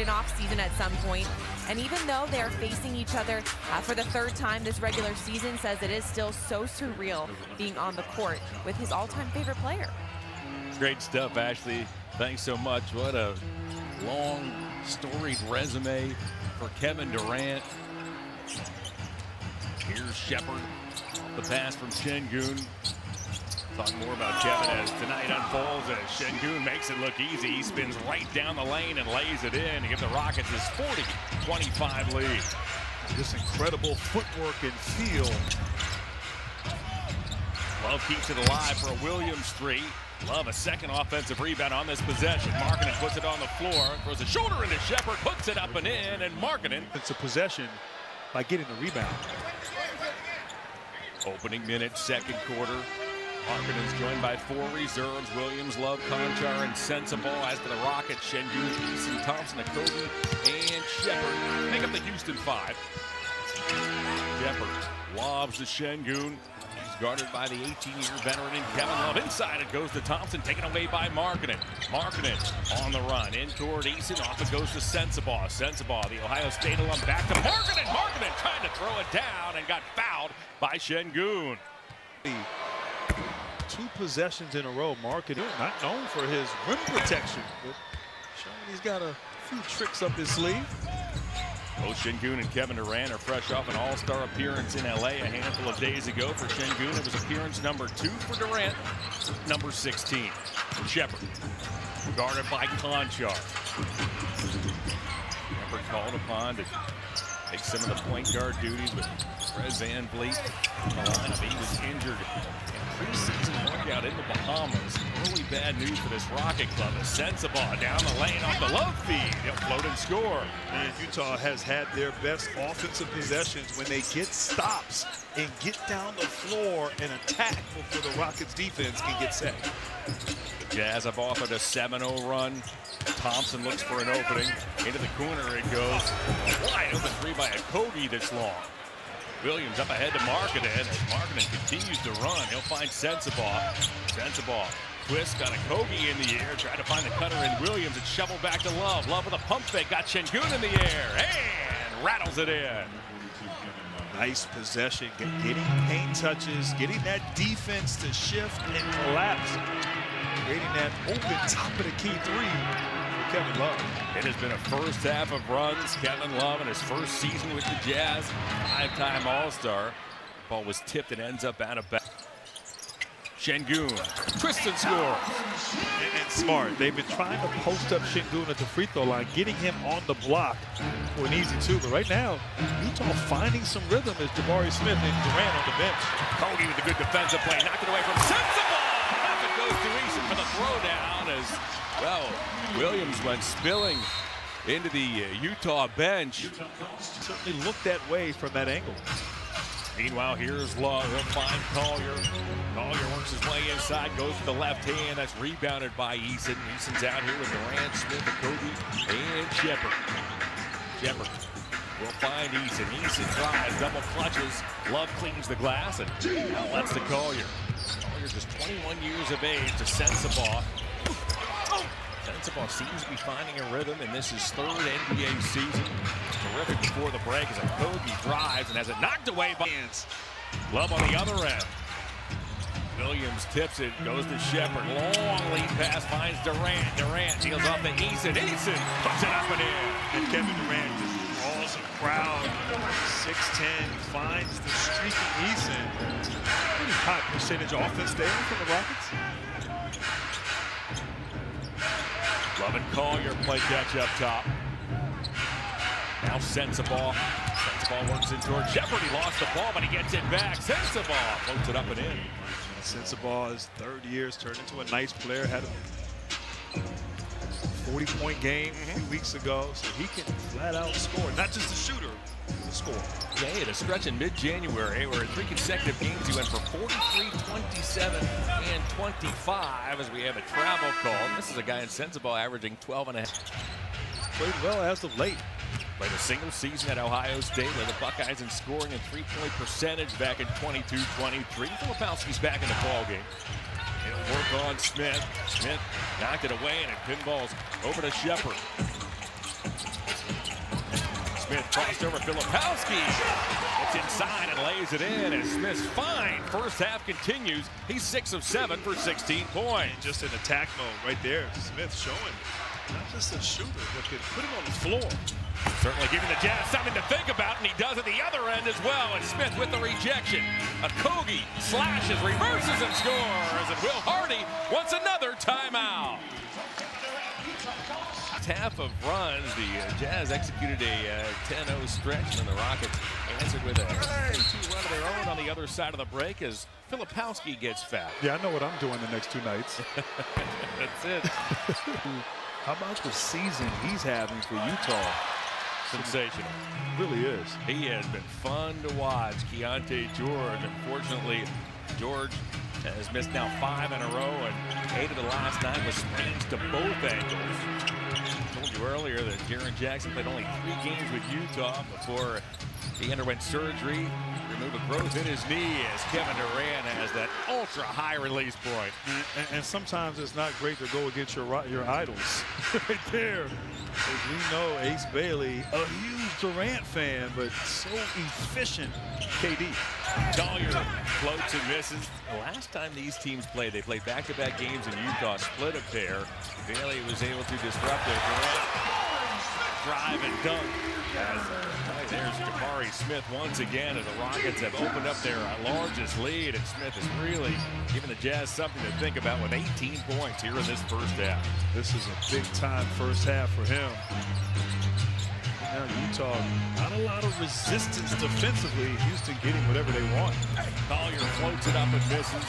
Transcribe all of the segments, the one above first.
an off season at some point, and even though they're facing each other for the third time this regular season, says it is still so surreal being on the court with his all-time favorite player. Great stuff, Ashley. Thanks so much. What a long, storied resume for Kevin Durant. Here's Shepard, the pass from Şengün. Talk more about Kevin as tonight unfolds as Şengün makes it look easy. He spins right down the lane and lays it in to give the Rockets his 40-25 lead. Just incredible footwork and feel. Love keeps it alive for a Williams three. Love a second offensive rebound on this possession. Markkanen puts it on the floor, throws a shoulder into Shepard, puts it up and in, and Markkanen. It's a possession by getting the rebound. Opening minute, second quarter. Markkanen's joined by 4 reserves. Williams, Love, Konchar, and Sensabaugh. As for the Rockets, Şengün, Eason, Thompson, Okogie, and Shepard make up the Houston 5. Shepard lobs to Şengün. He's guarded by the 18-year veteran in Kevin Love. Inside it goes to Thompson, taken away by Markkanen. Markkanen on the run, in toward Eason. Off it goes to Sensabaugh. Sensabaugh, the Ohio State alum, back to Markkanen. Markkanen trying to throw it down and got fouled by Şengün. 2 possessions in a row. Markkanen, not known for his rim protection, but showing he's got a few tricks up his sleeve. Both Şengün and Kevin Durant are fresh off an all-star appearance in LA a handful of days ago. For Şengün, it was appearance number 2 for Durant, number 16. Shepard, guarded by Konchar. Shepard called upon to take some of the point guard duties with Fred VanVleet in the lineup. He was injured in preseason workout in the Bahamas. Early bad news for this Rocket Club. A Sensabaugh down the lane off the low feed. He'll float and score. And Utah has had their best offensive possessions when they get stops and get down the floor and attack before the Rockets defense can get set. The Jazz have offered a 7-0 run. Thompson looks for an opening. Into the corner it goes. Wide open three by Okogie this long. Williams up ahead to Markkanen as Markkanen continues to run. He'll find Sensabaugh. Sensabaugh twist, got Okogie in the air, tried to find the cutter in Williams. It's shoveled back to Love. Love with a pump fake, got Şengün in the air and rattles it in. Nice possession, getting paint touches, getting that defense to shift and collapse, creating that open top of the key 3 for Kevin Love. It has been a first half of runs. Kevin Love in his first season with the Jazz, 5-time All-Star. Ball was tipped and ends up out of bounds. Şengün, twists and scores. And smart. They've been trying to post up Şengün at the free throw line, getting him on the block for an easy 2. But right now, Utah finding some rhythm as Jabari Smith and Durant on the bench. Okogie with a good defensive play, knocked it away from Sensabaugh. Off it goes to Eason for the throwdown as, well, Williams went spilling into the Utah bench. Certainly looked that way from that angle. Meanwhile, here's Love. He'll find Collier. Collier works his way inside, goes to the left hand. That's rebounded by Eason. Eason's out here with Durant, Smith, Okogie, and Shepard. Shepard will find Eason. Eason drives, double clutches. Love cleans the glass and outlets to Collier. Collier just 21 years of age to Sensabaugh. Sensabaugh seems to be finding a rhythm, and this is 3rd NBA season. Terrific before the break as Okogie drives and has it knocked away by hands. Love on the other end. Williams tips it, goes to Shepard. Long lead pass, finds Durant. Durant deals off to Eason. Eason puts it up and in. And Kevin Durant just draws a crowd. 6'10", finds the streaky Eason. Pretty high percentage offense there from the Rockets. Love and Collier play catch up top. Now Sensabaugh. Sensabaugh works in toward Shepard. He lost the ball, but he gets it back. Sensabaugh floats it up and in. Sensabaugh's 3rd year has turned into a nice player. Had a 40-point game a few weeks ago, so he can flat out score. Not just a shooter, a scorer. Yeah, he had a stretch in mid-January where in 3 consecutive games he went for 43, 27, and 25 as we have a travel call. This is a guy in Sensabaugh averaging 12.5. Played well as of late. Played a single season at Ohio State, led the Buckeyes in scoring and 3-point percentage back in 22-23. Filipowski's back in the ballgame. He'll work on Smith. Smith knocked it away and it pinballs over to Shepard. Smith crossed over Filipowski. Gets inside and lays it in, and Smith's fine. First half continues. He's 6 of 7 for 16 points. Just in attack mode right there. Smith showing not just a shooter, but can put him on the floor. Certainly giving the Jazz something to think about, and he does at the other end as well. And Smith with the rejection. Okogie slashes, reverses, and scores. And Will Hardy wants another timeout. Half of runs, the Jazz executed a 10-0 stretch, and the Rockets answered with a 2 run of their own on the other side of the break as Filipowski gets fouled. Yeah, I know what I'm doing the next 2 nights. That's it. How about the season he's having for Utah? Sensational. Really is. He has been fun to watch. Keontae George, unfortunately, George has missed now 5 in a row, and 8 of the last 9 with sprains to both ankles. I told you earlier that Jaren Jackson played only 3 games with Utah before he underwent surgery to remove a growth in his knee, as Kevin Durant has that ultra high release point. And sometimes it's not great to go against your idols. Right there. As we know, Ace Bailey, a huge Durant fan, but so efficient. KD. Collier floats and misses. The last time these teams played, they played back-to-back games in Utah, split a pair. Bailey was able to disrupt it. Durant drive and dunk. Right there's Jabari Smith once again as the Rockets have opened up their largest lead, and Smith is really giving the Jazz something to think about with 18 points here in this first half. This is a big-time first half for him. Now Utah, not a lot of resistance defensively. Houston getting whatever they want. Collier floats it up and misses.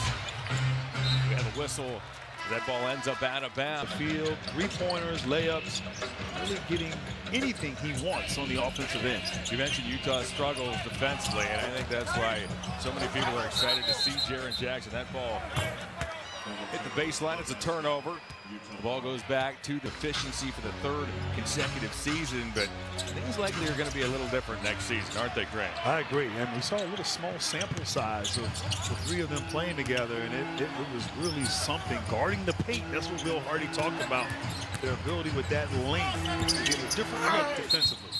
We have a whistle. That ball ends up out of bounds. Field, 3-pointers, layups, really getting anything he wants on the offensive end. You mentioned Utah's struggles defensively, and I think that's why so many people are excited to see Jaren Jackson. That ball hit the baseline. It's a turnover. The ball goes back to deficiency for the 3rd consecutive season, but things likely are going to be a little different next season, aren't they, Grant? I agree, and we saw a little small sample size of the 3 of them playing together, and it was really something. Guarding the paint, that's what Will Hardy talked about. Their ability with that length to give a different look defensively.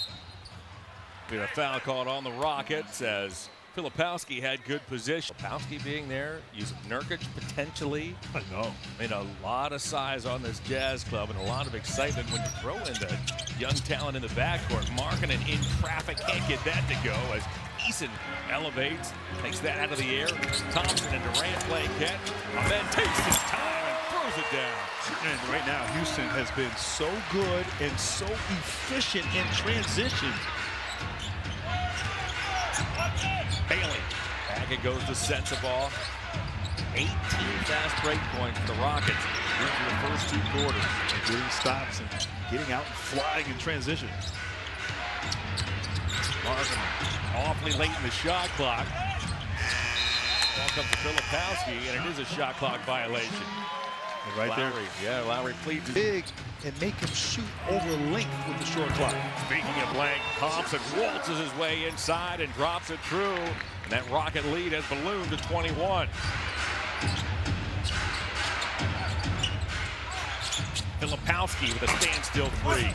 We had a foul called on the Rockets as Filipowski had good position. Filipowski being there, using Nurkic potentially. I know. I mean, a lot of size on this Jazz club and a lot of excitement when you throw in the young talent in the backcourt. Markkanen in traffic, can't get that to go as Eason elevates, takes that out of the air. Thompson and Durant play catch. And then takes his time and throws it down. And right now, Houston has been so good and so efficient in transition. Bailey. Back it goes to Sensabaugh. 18 fast break points for the Rockets into the first 2 quarters. Getting stops and getting out and flying in transition. Markkanen awfully late in the shot clock. Ball comes to Filipowski, and it is a shot clock violation. And right Lowry, there. yeah, Lowry pleads. Big and make him shoot over length with the short clock. Speaking of length, Thompson waltzes his way inside and drops it through. And that Rocket lead has ballooned to 21. Filipowski with a standstill 3.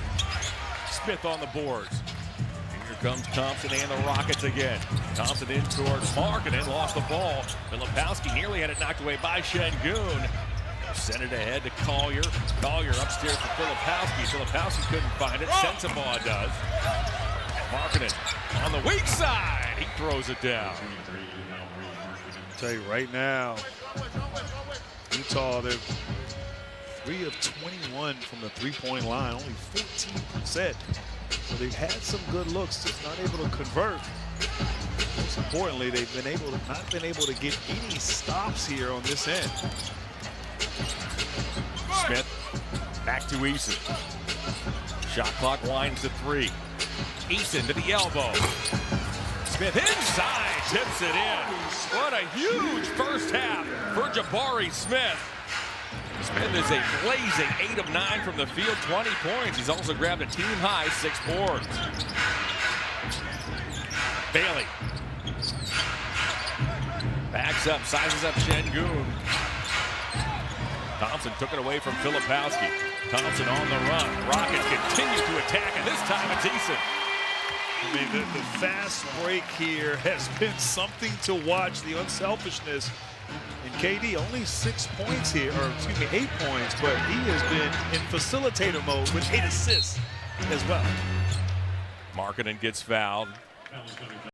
Smith on the boards. Here comes Thompson and the Rockets again. Thompson in towards Markkanen, lost the ball. Filipowski nearly had it knocked away by Şengün. Sent it ahead to Collier. Collier upstairs to Filipowski. Filipowski couldn't find it. Sensabaugh does. Markkanen on the weak side. He throws it down. I'll tell you right now, Utah, they're 3 of 21 from the 3-point line, only 14%. So they've had some good looks, just not able to convert. Most importantly, they've not been able to get any stops here on this end. Smith back to Eason. Shot clock winds to 3. Eason to the elbow. Smith inside, tips it in. What a huge first half for Jabari Smith. Smith is a blazing 8 of 9 from the field, 20 points. He's also grabbed a team-high 6 boards. Bailey. Backs up, sizes up Şengün. Thompson took it away from Filipowski. Thompson on the run. Rockets continue to attack, and this time it's Eason. I mean, the fast break here has been something to watch. The unselfishness. And KD only 6 points here, or excuse me, 8 points, but he has been in facilitator mode with 8 assists as well. Markkanen gets fouled.